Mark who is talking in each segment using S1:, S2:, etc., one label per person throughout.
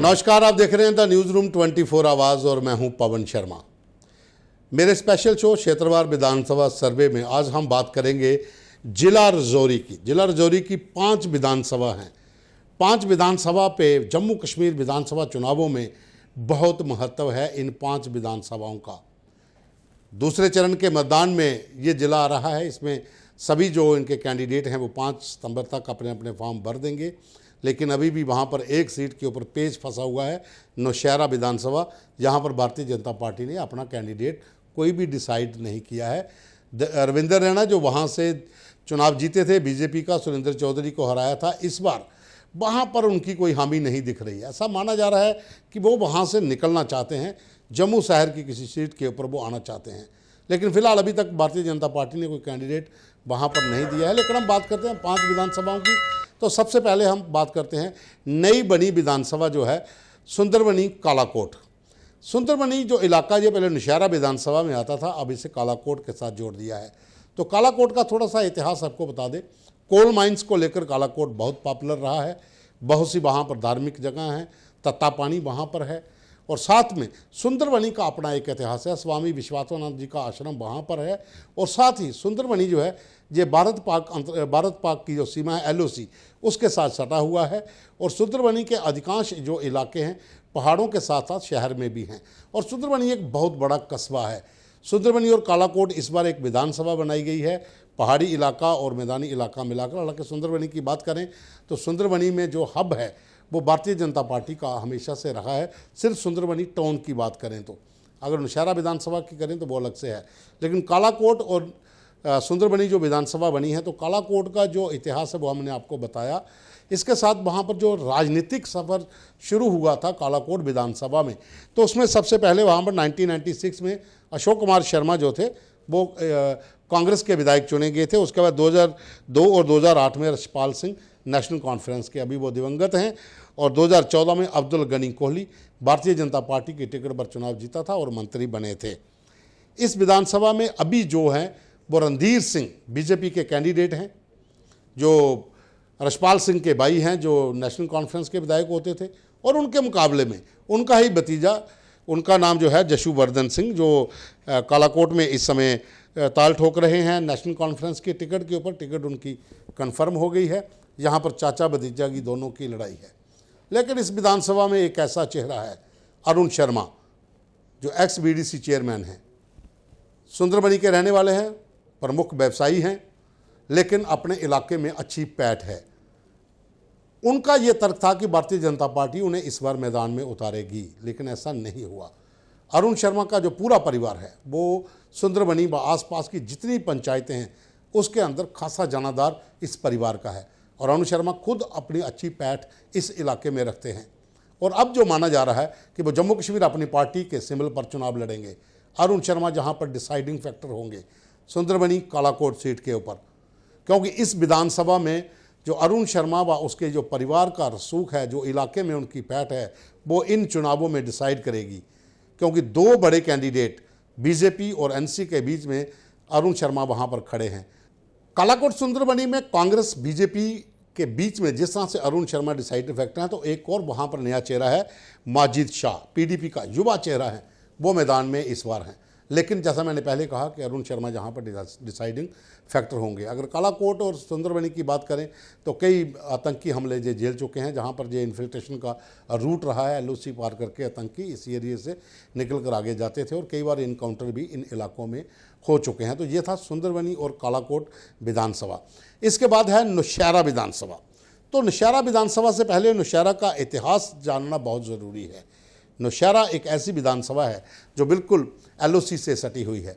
S1: नमस्कार, आप देख रहे हैं द न्यूज़ रूम 24 आवाज़ और मैं हूं पवन शर्मा। मेरे स्पेशल शो क्षेत्रवार विधानसभा सर्वे में आज हम बात करेंगे जिला रजौरी की। जिला रजौरी की 5 विधानसभा हैं। 5 विधानसभा पे जम्मू कश्मीर विधानसभा चुनावों में बहुत महत्व है इन 5 विधानसभाओं का। दूसरे चरण के मतदान में ये जिला आ रहा है। इसमें सभी जो इनके कैंडिडेट हैं वो 5 सितंबर तक अपने अपने फॉर्म भर देंगे, लेकिन अभी भी वहाँ पर एक सीट के ऊपर पेच फंसा हुआ है, नौशहरा विधानसभा, जहाँ पर भारतीय जनता पार्टी ने अपना कैंडिडेट कोई भी डिसाइड नहीं किया है। रविंदर रैना जो वहाँ से चुनाव जीते थे, बीजेपी का सुरेंद्र चौधरी को हराया था, इस बार वहाँ पर उनकी कोई हामी नहीं दिख रही है। ऐसा माना जा रहा है कि वो वहाँ से निकलना चाहते हैं, जम्मू शहर की किसी सीट के ऊपर वो आना चाहते हैं, लेकिन फिलहाल अभी तक भारतीय जनता पार्टी ने कोई कैंडिडेट वहाँ पर नहीं दिया है। लेकिन हम बात करते हैं 5 विधानसभाओं की, तो सबसे पहले हम बात करते हैं नई बनी विधानसभा जो है सुंदरबनी कालाकोट। सुंदरबनी जो इलाका ये पहले नौशहरा विधानसभा में आता था, अब इसे कालाकोट के साथ जोड़ दिया है। तो कालाकोट का थोड़ा सा इतिहास आपको बता दें। कोल माइंस को लेकर कालाकोट बहुत पॉपुलर रहा है। बहुत सी वहाँ पर धार्मिक जगह हैं, तत्ता पानी वहाँ पर है, और साथ में सुंदरबनी का अपना एक इतिहास है। स्वामी विश्वात्मानंद जी का आश्रम वहाँ पर है, और साथ ही सुंदरबनी जो है ये भारत पाक की जो सीमा है LOC उसके साथ सटा हुआ है। और सुंदरबनी के अधिकांश जो इलाके हैं पहाड़ों के साथ साथ शहर में भी हैं, और सुंदरबनी एक बहुत बड़ा कस्बा है। सुंदरबनी और कालाकोट इस बार एक विधानसभा बनाई गई है, पहाड़ी इलाका और मैदानी इलाका मिलाकर। हालांकि सुंदरबनी की बात करें तो सुंदरबनी में जो हब है वो भारतीय जनता पार्टी का हमेशा से रहा है। सिर्फ सुंदरबनी टाउन की बात करें तो, अगर नौशहरा विधानसभा की करें तो वो अलग से है। लेकिन कालाकोट और सुंदरबनी जो विधानसभा बनी है, तो कालाकोट का जो इतिहास है वो हमने आपको बताया। इसके साथ वहाँ पर जो राजनीतिक सफ़र शुरू हुआ था कालाकोट विधानसभा में, तो उसमें सबसे पहले वहाँ पर 1996 में अशोक कुमार शर्मा जो थे वो कांग्रेस के विधायक चुने गए थे। उसके बाद 2002 और 2008 में रशपाल सिंह नेशनल कॉन्फ्रेंस के, अभी वो दिवंगत हैं, और 2014 में अब्दुल गनी कोहली भारतीय जनता पार्टी की टिकट पर चुनाव जीता था और मंत्री बने थे। इस विधानसभा में अभी जो हैं वो रणधीर सिंह बीजेपी के कैंडिडेट हैं, जो रशपाल सिंह के भाई हैं, जो नेशनल कॉन्फ्रेंस के विधायक होते थे, और उनके मुकाबले में उनका ही भतीजा, उनका नाम जो है जशुवर्धन सिंह, जो कालाकोट में इस समय ताल ठोक रहे हैं नेशनल कॉन्फ्रेंस की टिकट के ऊपर। टिकट उनकी कन्फर्म हो गई है। यहाँ पर चाचा भतीजा की दोनों की लड़ाई है। लेकिन इस विधानसभा में एक ऐसा चेहरा है, अरुण शर्मा, जो एक्स BDC चेयरमैन हैं, सुंदरबनी के रहने वाले हैं, प्रमुख व्यवसायी हैं, लेकिन अपने इलाके में अच्छी पैठ है। उनका ये तर्क था कि भारतीय जनता पार्टी उन्हें इस बार मैदान में उतारेगी, लेकिन ऐसा नहीं हुआ। अरुण शर्मा का जो पूरा परिवार है वो सुंदरबनी व आसपास की जितनी पंचायतें हैं उसके अंदर खासा जनाधार इस परिवार का है, और अरुण शर्मा खुद अपनी अच्छी पैठ इस इलाके में रखते हैं। और अब जो माना जा रहा है कि वो जम्मू कश्मीर अपनी पार्टी के सिंबल पर चुनाव लड़ेंगे। अरुण शर्मा जहाँ पर डिसाइडिंग फैक्टर होंगे सुंदरबनी कालाकोट सीट के ऊपर, क्योंकि इस विधानसभा में जो अरुण शर्मा व उसके जो परिवार का रसूख है, जो इलाके में उनकी पैठ है, वो इन चुनावों में डिसाइड करेगी। क्योंकि 2 बड़े कैंडिडेट बीजेपी और NC के बीच में अरुण शर्मा वहाँ पर खड़े हैं। कालाकोट सुंदरबनी में कांग्रेस बीजेपी के बीच में जिस तरह से अरुण शर्मा डिसाइडिंग फैक्टर हैं, तो एक और वहाँ पर नया चेहरा है, माजिद शाह, PDP का युवा चेहरा है, वो मैदान में इस बार हैं। लेकिन जैसा मैंने पहले कहा कि अरुण शर्मा जहाँ पर डिसाइडिंग फैक्टर होंगे। अगर कालाकोट और सुंदरबनी की बात करें तो कई आतंकी हमले जो झेल चुके हैं, जहाँ पर जो इन्फिल्ट्रेशन का रूट रहा है, LOC पार करके आतंकी इस एरिए से निकल कर आगे जाते थे, और कई बार इनकाउंटर भी इन इलाकों में हो चुके हैं। तो ये था सुंदरबनी और कालाकोट विधानसभा। इसके बाद है नौशहरा विधानसभा। तो नौशहरा विधानसभा से पहले नौशहरा का इतिहास जानना बहुत ज़रूरी है। नौशहरा एक ऐसी विधानसभा है जो बिल्कुल LOC से सटी हुई है,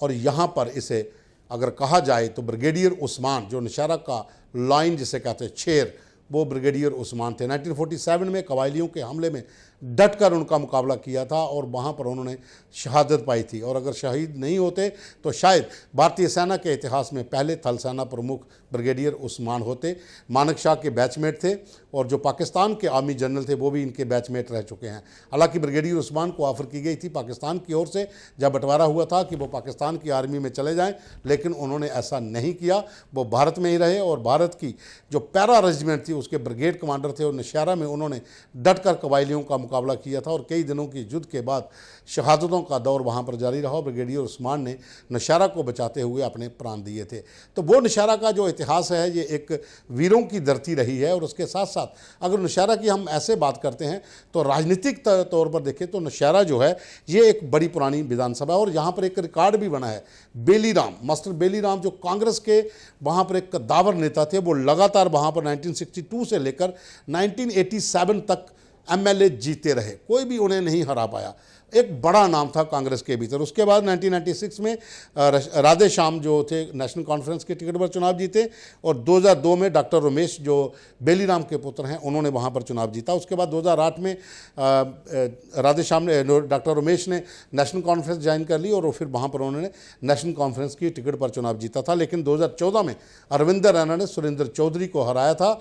S1: और यहाँ पर इसे अगर कहा जाए तो ब्रिगेडियर उस्मान, जो नौशहरा का लाइन जिसे कहते हैं शेर, वो ब्रिगेडियर उस्मान थे। 1947 में कबायलियों के हमले में डट कर उनका मुकाबला किया था, और वहाँ पर उन्होंने शहादत पाई थी। और अगर शहीद नहीं होते तो शायद भारतीय सेना के इतिहास में पहले थल सेना प्रमुख ब्रिगेडियर उस्मान होते। मानक शाह के बैचमेट थे, और जो पाकिस्तान के आर्मी जनरल थे वो भी इनके बैचमेट रह चुके हैं। हालांकि ब्रिगेडियर उस्मान को ऑफर की गई थी पाकिस्तान की ओर से, जब बंटवारा हुआ था, कि वो पाकिस्तान की आर्मी में चले जाएं, लेकिन उन्होंने ऐसा नहीं किया। वो भारत में ही रहे, और भारत की जो पैरा रेजिमेंट थी उसके ब्रिगेड कमांडर थे और नौशहरा में उन्होंने डटकर कबायलियों का मुकाबला किया था और कई दिनों की युद्ध के बाद शहादतों का दौर वहाँ पर जारी रहा। ब्रिगेडियर उस्मान ने नौशहरा को बचाते हुए अपने प्राण दिए थे। तो वो नौशहरा का जो इतिहास है ये एक वीरों की धरती रही है। और उसके साथ साथ अगर नौशहरा की हम ऐसे बात करते हैं तो राजनीतिक तौर पर देखें तो नौशहरा जो है ये एक बड़ी पुरानी विधानसभा है और यहाँ पर एक रिकॉर्ड भी बना है। बेली राम, मास्टर बेली राम जो कांग्रेस के वहाँ पर एक कद्दावर नेता थे, वो लगातार वहाँ पर 1962 से लेकर 1987 तक एमएलए जीते रहे, कोई भी उन्हें नहीं हरा पाया। एक बड़ा नाम था कांग्रेस के भीतर। उसके बाद 1996 में राधे श्याम जो थे नेशनल कॉन्फ्रेंस के टिकट पर चुनाव जीते और 2002 में डॉक्टर रमेश जो बेली राम के पुत्र हैं उन्होंने वहाँ पर चुनाव जीता। उसके बाद 2008 में राधे श्याम ने, डॉक्टर रमेश ने नेशनल कॉन्फ्रेंस ज्वाइन कर ली और फिर वहाँ पर उन्होंने नेशनल कॉन्फ्रेंस की टिकट पर चुनाव जीता था। लेकिन 2014 में अरविंदर रैना ने सुरेंद्र चौधरी को हराया था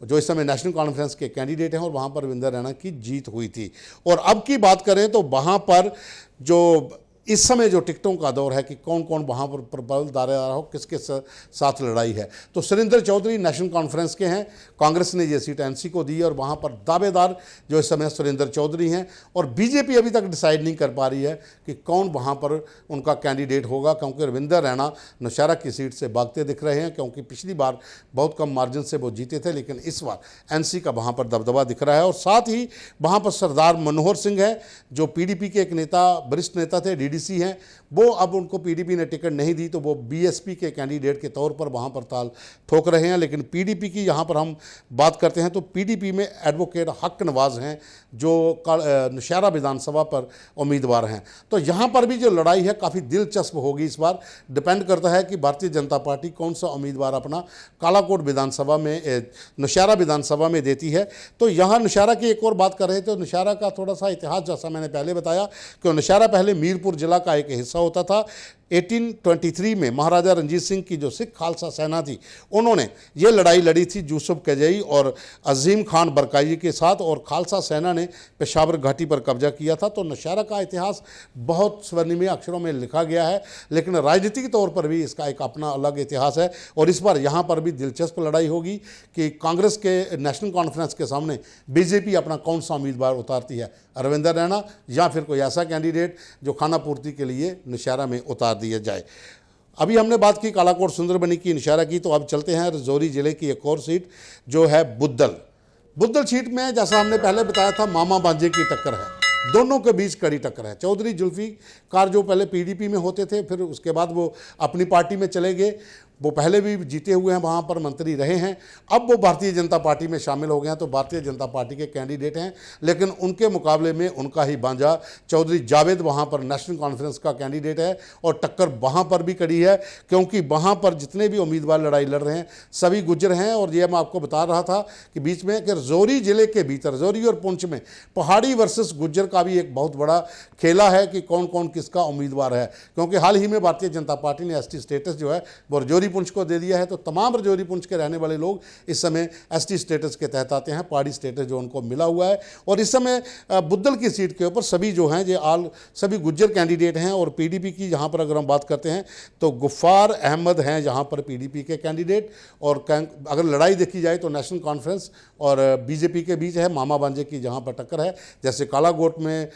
S1: जो इस समय नेशनल कॉन्फ्रेंस के कैंडिडेट हैं और वहाँ पर अरविंदर रैना की जीत हुई थी। और अब की बात करें तो वहाँ पर जो इस समय जो टिकटों का दौर है कि कौन कौन वहाँ पर प्रबल दावेदार हो, किसके साथ लड़ाई है, तो सुरेंद्र चौधरी नेशनल कॉन्फ्रेंस के हैं, कांग्रेस ने ये सीट एनसी को दी और वहाँ पर दावेदार जो इस समय सुरेंद्र चौधरी हैं। और बीजेपी अभी तक डिसाइड नहीं कर पा रही है कि कौन वहाँ पर उनका कैंडिडेट होगा, क्योंकि अरविंदर रैना नौशहरा की सीट से भागते दिख रहे हैं, क्योंकि पिछली बार बहुत कम मार्जिन से वो जीते थे, लेकिन इस बार एनसी का वहाँ पर दबदबा दिख रहा है। और साथ ही वहाँ पर सरदार मनोहर सिंह है जो पीडीपी के एक नेता, वरिष्ठ नेता थे, डीडीसी हैं, वो अब उनको पीडीपी ने टिकट नहीं दी तो वो बीएसपी के कैंडिडेट के तौर पर वहाँ पर ताल ठोक रहे हैं। लेकिन पीडीपी की यहाँ पर हम बात करते हैं तो पीडीपी में एडवोकेट हक नवाज हैं जो नौशहरा विधानसभा पर उम्मीदवार हैं। तो यहाँ पर भी जो लड़ाई है काफ़ी दिलचस्प होगी इस बार। डिपेंड करता है कि भारतीय जनता पार्टी कौन सा उम्मीदवार अपना कालाकोट विधानसभा में, नौशहरा विधानसभा में देती है। तो यहाँ नौशहरा की एक और बात कर रहे थे, नौशहरा का थोड़ा सा इतिहास, जैसा मैंने पहले बताया कि नौशहरा पहले मीरपुर जिला का एक हिस्सा होता था। 1823 में महाराजा रंजीत सिंह की जो सिख खालसा सेना थी उन्होंने ये लड़ाई लड़ी थी यूसुफ कजई और अजीम खान बरकाई के साथ और खालसा सेना ने पेशावर घाटी पर कब्जा किया था। तो नौशहरा का इतिहास बहुत स्वर्णिमय अक्षरों में लिखा गया है, लेकिन राजनीतिक तौर पर भी इसका एक अपना अलग इतिहास है। और इस बार यहाँ पर भी दिलचस्प लड़ाई होगी कि कांग्रेस के नेशनल कॉन्फ्रेंस के सामने बीजेपी अपना कौन सा उम्मीदवार उतारती है, अरविंदर रैना या फिर कोई ऐसा कैंडिडेट जो खाना पूर्ति के लिए नौशहरा में उतार दिया जाए। अभी हमने बात की कालाकोट सुंदरबनी की, नौशहरा की, तो अब चलते हैं राजौरी जिले की एक और सीट जो है बुद्दल सीट में जैसा हमने पहले बताया था मामा भांजे की टक्कर है, दोनों के बीच कड़ी टक्कर है। चौधरी जुल्फिकार जो पहले पीडीपी में होते थे, फिर उसके बाद वो अपनी पार्टी में चले गए, वो पहले भी जीते हुए हैं, वहाँ पर मंत्री रहे हैं, अब वो भारतीय जनता पार्टी में शामिल हो गए हैं, तो भारतीय जनता पार्टी के कैंडिडेट हैं। लेकिन उनके मुकाबले में उनका ही भांजा चौधरी जावेद वहाँ पर नेशनल कॉन्फ्रेंस का कैंडिडेट है और टक्कर वहाँ पर भी कड़ी है, क्योंकि वहाँ पर जितने भी उम्मीदवार लड़ाई लड़ रहे हैं सभी गुज्जर हैं। और ये मैं आपको बता रहा था कि बीच में कि राजौरी जिले के भीतर, राजौरी और पुंछ में पहाड़ी वर्सेस गुज्जर का भी एक बहुत बड़ा खेला है कि कौन कौन किसका उम्मीदवार है, क्योंकि हाल ही में भारतीय जनता पार्टी ने एसटी स्टेटस जो है वो राजौरी पुंछ को दे दिया है। तो तमाम राजौरी पुंछ के रहने वाले लोग इस समय एसटी स्टेटस के तहत आते हैं, पहाड़ी स्टेटस जो उनको मिला हुआ है। और इस समय बुद्दल की सीट के ऊपर सभी जो हैं ये सभी गुज्जर कैंडिडेट हैं। और पीडीपी की यहाँ पर अगर हम बात करते हैं तो गुफ्फार अहमद हैं यहाँ पर पीडीपी के कैंडिडेट। और अगर लड़ाई देखी जाए तो नेशनल कॉन्फ्रेंस और बीजेपी के बीच है, मामा भांजे की जहाँ पर टक्कर है, जैसे कालाकोट में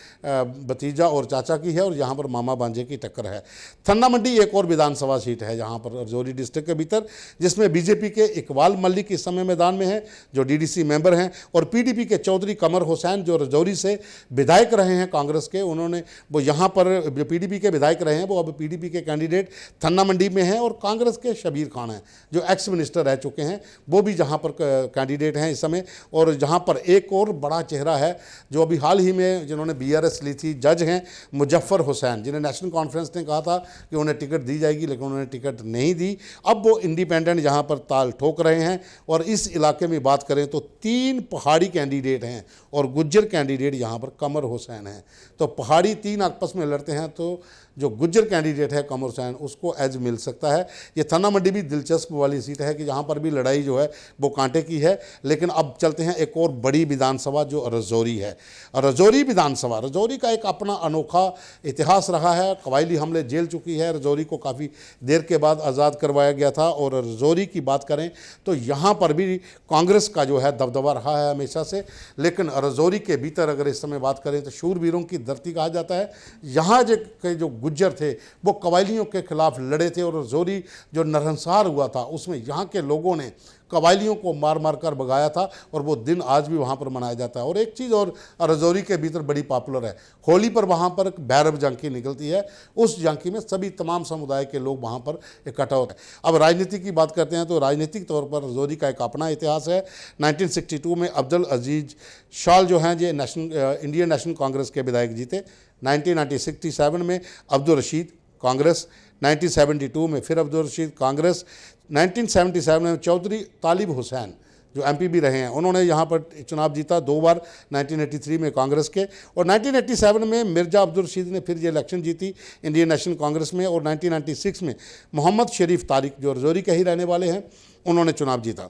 S1: भतीजा और चाचा की है और यहाँ पर मामा भांजे की टक्कर है। थन्ना मंडी एक और विधानसभा सीट है यहाँ पर राजौरी डिस्ट्रिक्ट के भीतर, जिसमें बीजेपी के इकबाल मलिक इस समय मैदान में है जो डीडीसी मेंबर हैं, और पीडीपी के चौधरी कमर हुसैन जो राजौरी से विधायक रहे हैं कांग्रेस के, उन्होंने वो यहाँ पर जो पीडीपी के विधायक रहे हैं वो अब पीडीपी के कैंडिडेट थन्ना मंडी में हैं। और कांग्रेस के शबीर खान हैं जो एक्स मिनिस्टर रह चुके हैं, वो भी जहाँ पर कैंडिडेट हैं इस समय। और जहाँ पर एक और बड़ा चेहरा है जो अभी हाल ही में जिन्होंने बीआरएस ली थी, जज हैं मुजफ्फर हुसैन, जिन्हें नेशनल कॉन्फ्रेंस ने कहा था कि उन्हें टिकट दी जाएगी लेकिन उन्होंने टिकट नहीं दी। अब वो इंडिपेंडेंट यहाँ पर ताल ठोक रहे हैं। और इस इलाके में बात करें तो 3 पहाड़ी कैंडिडेट हैं और गुज्जर कैंडिडेट यहाँ पर कमर हुसैन हैं। तो पहाड़ी 3 आपस में लड़ते हैं तो जो गुज्जर कैंडिडेट है कमर हुसैन उसको एज मिल सकता है। ये थन्ना मंडी भी दिलचस्प वाली सीट है कि जहाँ पर भी लड़ाई जो है वो कांटे की है। लेकिन अब चलते हैं एक और बड़ी विधानसभा जो रजौरी है। रजौरी विधानसभा, रजौरी का एक अपना अनोखा इतिहास रहा है। कबायली हमले झेल चुकी है। रजौरी को काफ़ी देर के बाद आज़ाद करवाया गया था। और रजौरी की बात करें तो यहाँ पर भी कांग्रेस का जो है दबदबा रहा है हमेशा से। लेकिन रजौरी के भीतर अगर इस समय बात करें तो शूरवीरों की धरती कहा जाता है। यहाँ जो गुज्जर थे वो कबायलियों के खिलाफ लड़े थे और रजौरी जो नरसंहार हुआ था उसमें यहाँ के लोगों ने कबायलियों को मार मार कर भगाया था और वो दिन आज भी वहाँ पर मनाया जाता है। और एक चीज़ और रजौरी के भीतर बड़ी पॉपुलर है, होली पर वहाँ पर भैरव झांकी निकलती है। उस झांकी में सभी तमाम समुदाय के लोग वहाँ पर इकट्ठा होते हैं। अब राजनीति की बात करते हैं तो राजनीतिक तौर पर रजौरी का एक अपना इतिहास है। 1962 में अब्दुल अजीज शाल जो हैं ये इंडियन नेशनल कांग्रेस के विधायक जीते। 1967 में अब्दुल रशीद कांग्रेस, 1972 में फिर अब्दुल रशीद कांग्रेस, 1977 में चौधरी तालिब हुसैन जो एमपी भी रहे हैं उन्होंने यहाँ पर चुनाव जीता 2 बार, 1983 में कांग्रेस के। और 1987 में मिर्ज़ा अब्दुल रशीद ने फिर ये इलेक्शन जीती इंडियन नेशनल कांग्रेस में। और 1996 में मोहम्मद शरीफ तारिक जो रजौरी के ही रहने वाले हैं उन्होंने चुनाव जीता।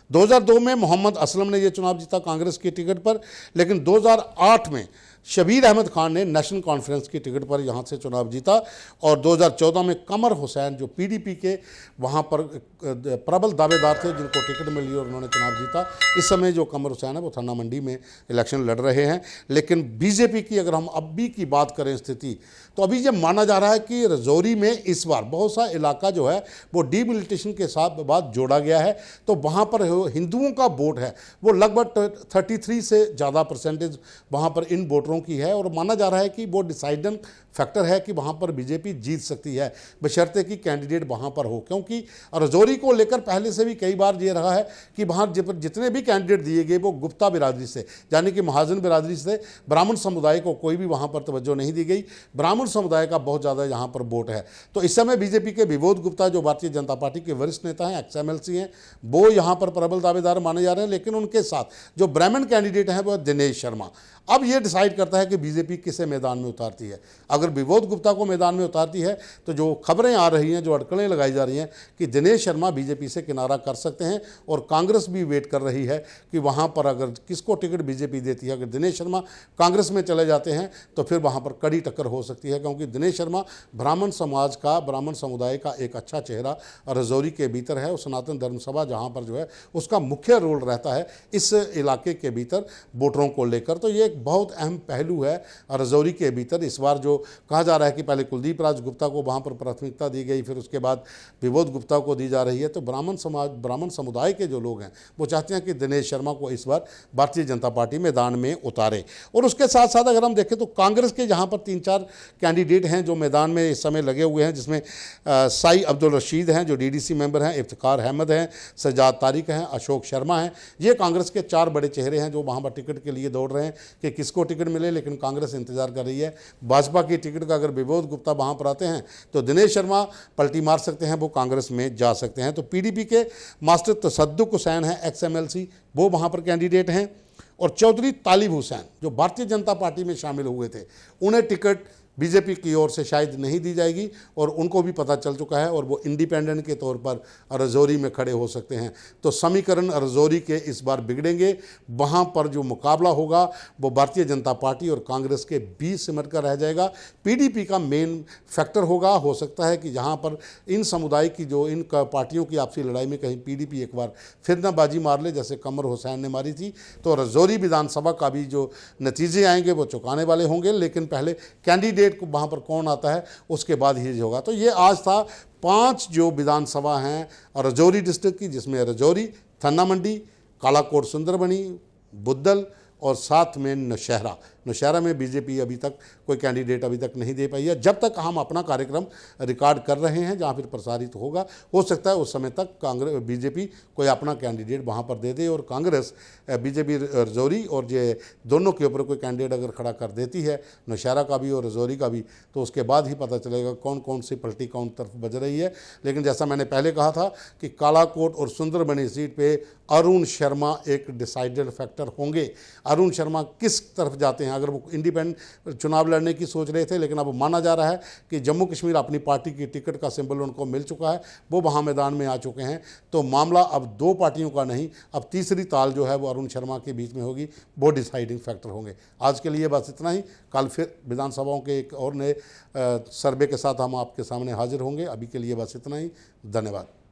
S1: 2002 में मोहम्मद असलम ने यह चुनाव जीता कांग्रेस की टिकट पर। लेकिन 2008 में शबीर अहमद खान ने नेशनल कॉन्फ्रेंस की टिकट पर यहाँ से चुनाव जीता। और 2014 में कमर हुसैन जो पीडीपी के वहाँ पर प्रबल दावेदार थे जिनको टिकट मिली और उन्होंने चुनाव जीता। इस समय जो कमर हुसैन है वो थन्ना मंडी में इलेक्शन लड़ रहे हैं। लेकिन बीजेपी की अगर हम अब भी की बात करें स्थिति तो अभी ये माना जा रहा है कि रजौरी में इस बार बहुत सा इलाका जो है वो डीमिलिटेशन के साथ बाद जोड़ा गया है। तो वहाँ पर हिंदुओं का वोट है वो लगभग 33 से ज़्यादा परसेंटेज वहाँ पर इन वोटरों की है। और माना जा रहा है कि वो डिसाइडिंग फैक्टर है कि वहाँ पर बीजेपी जीत सकती है बशर्ते कि कैंडिडेट वहाँ पर हो। क्योंकि रजौरी को लेकर पहले से भी कई बार ये रहा है कि वहाँ जितने भी कैंडिडेट दिए गए वो गुप्ता बिरादरी से यानी कि महाजन बिरादरी से, ब्राह्मण समुदाय को कोई भी वहाँ पर तवज्जो नहीं दी गई। ब्राह्मण समुदाय का बहुत ज़्यादा यहाँ पर वोट है। तो इस समय बीजेपी के विबोध गुप्ता जो भारतीय जनता पार्टी के वरिष्ठ नेता हैं, XMLC हैं, वो यहाँ पर प्रबल दावेदार माने जा रहे हैं। लेकिन उनके साथ जो ब्राह्मण कैंडिडेट हैं वो दिनेश शर्मा। अब ये डिसाइड करता है कि बीजेपी किसे मैदान में उतारती है। अगर विबोध गुप्ता को मैदान में उतारती है तो जो खबरें आ रही हैं, जो अटकलें लगाई जा रही हैं कि दिनेश शर्मा बीजेपी से किनारा कर सकते हैं। और कांग्रेस भी वेट कर रही है कि वहाँ पर अगर किसको टिकट बीजेपी देती है। अगर दिनेश शर्मा कांग्रेस में चले जाते हैं तो फिर वहाँ पर कड़ी टक्कर हो सकती है। क्योंकि दिनेश शर्मा ब्राह्मण समाज का, ब्राह्मण समुदाय का एक अच्छा चेहरा रजौरी के भीतर है। और सनातन धर्म सभा जहाँ पर जो है उसका मुख्य रोल रहता है इस इलाके के भीतर वोटरों को लेकर। तो ये बहुत अहम पहलू है रजौरी के भीतर। इस बार जो कहा जा रहा है कि पहले कुलदीप राज गुप्ता को वहाँ पर प्राथमिकता दी गई, फिर उसके बाद विबोध गुप्ता को दी जा रही है। तो ब्राह्मण समुदाय के जो लोग हैं वो चाहते हैं कि दिनेश शर्मा को इस बार भारतीय जनता पार्टी मैदान में उतारे। और उसके साथ साथ अगर हम देखें तो कांग्रेस के जहाँ पर 3-4 कैंडिडेट हैं जो मैदान में इस समय लगे हुए हैं, जिसमें साई अब्दुल रशीद हैं जो DDC मेंबर हैं, इफ्तिकार अहमद हैं, सजाद तारिक हैं, अशोक शर्मा हैं। ये कांग्रेस के 4 बड़े चेहरे हैं जो वहाँ पर टिकट के लिए दौड़ रहे हैं कि किसको टिकट मिले। लेकिन कांग्रेस इंतजार कर रही है भाजपा की टिकट का। अगर विबोध गुप्ता वहाँ पर आते हैं तो दिनेश शर्मा पलटी मार सकते हैं, वो कांग्रेस में जा सकते हैं। तो PDP के मास्टर तसद्दुक हुसैन हैं XMLC, वो वहाँ पर कैंडिडेट हैं। और चौधरी तालिब हुसैन जो भारतीय जनता पार्टी में शामिल हुए थे, उन्हें टिकट बीजेपी की ओर से शायद नहीं दी जाएगी और उनको भी पता चल चुका है और वो इंडिपेंडेंट के तौर पर रजौरी में खड़े हो सकते हैं। तो समीकरण रजौरी के इस बार बिगड़ेंगे। वहाँ पर जो मुकाबला होगा वो भारतीय जनता पार्टी और कांग्रेस के बीच सिमट कर रह जाएगा। PDP का मेन फैक्टर होगा। हो सकता है कि जहाँ पर इन समुदाय की जो इन पार्टियों की आपसी लड़ाई में कहीं PDP एक बार फिर ना बाजी मार ले जैसे कमर हुसैन ने मारी थी। तो रजौरी विधानसभा का भी जो नतीजे आएंगे वो चौंकाने वाले होंगे। लेकिन पहले कैंडिडेट को वहाँ पर कौन आता है उसके बाद ही होगा। तो ये आज था 5 जो विधानसभा हैं रजौरी डिस्ट्रिक्ट की, जिसमें रजौरी, थन्ना मंडी, कालाकोट सुंदरबनी, बुद्धल और साथ में नौशहरा में बीजेपी अभी तक कोई कैंडिडेट अभी तक नहीं दे पाई है। जब तक हम अपना कार्यक्रम रिकॉर्ड कर रहे हैं जहाँ फिर प्रसारित होगा, हो सकता है उस समय तक बीजेपी कोई अपना कैंडिडेट वहाँ पर दे दे और कांग्रेस बीजेपी रजौरी और ये दोनों के ऊपर कोई कैंडिडेट अगर खड़ा कर देती है, नौशहरा का भी और रजौरी का भी, तो उसके बाद ही पता चलेगा कौन कौन सी पलटी कौन तरफ बज रही है। लेकिन जैसा मैंने पहले कहा था कि कालाकोट और सुंदरबनी सीट पर अरुण शर्मा एक डिसाइडेड फैक्टर होंगे। अरुण शर्मा किस तरफ जाते हैं, अगर वो इंडिपेंडेंट चुनाव लड़ने की सोच रहे थे, लेकिन अब माना जा रहा है कि जम्मू कश्मीर अपनी पार्टी की टिकट का सिंबल उनको मिल चुका है, वो वहाँ मैदान में आ चुके हैं। तो मामला अब दो पार्टियों का नहीं, अब तीसरी ताल जो है वो अरुण शर्मा के बीच में होगी, वो डिसाइडिंग फैक्टर होंगे। आज के लिए बस इतना ही। कल फिर विधानसभाओं के एक और नए सर्वे के साथ हम आपके सामने हाजिर होंगे। अभी के लिए बस इतना ही। धन्यवाद।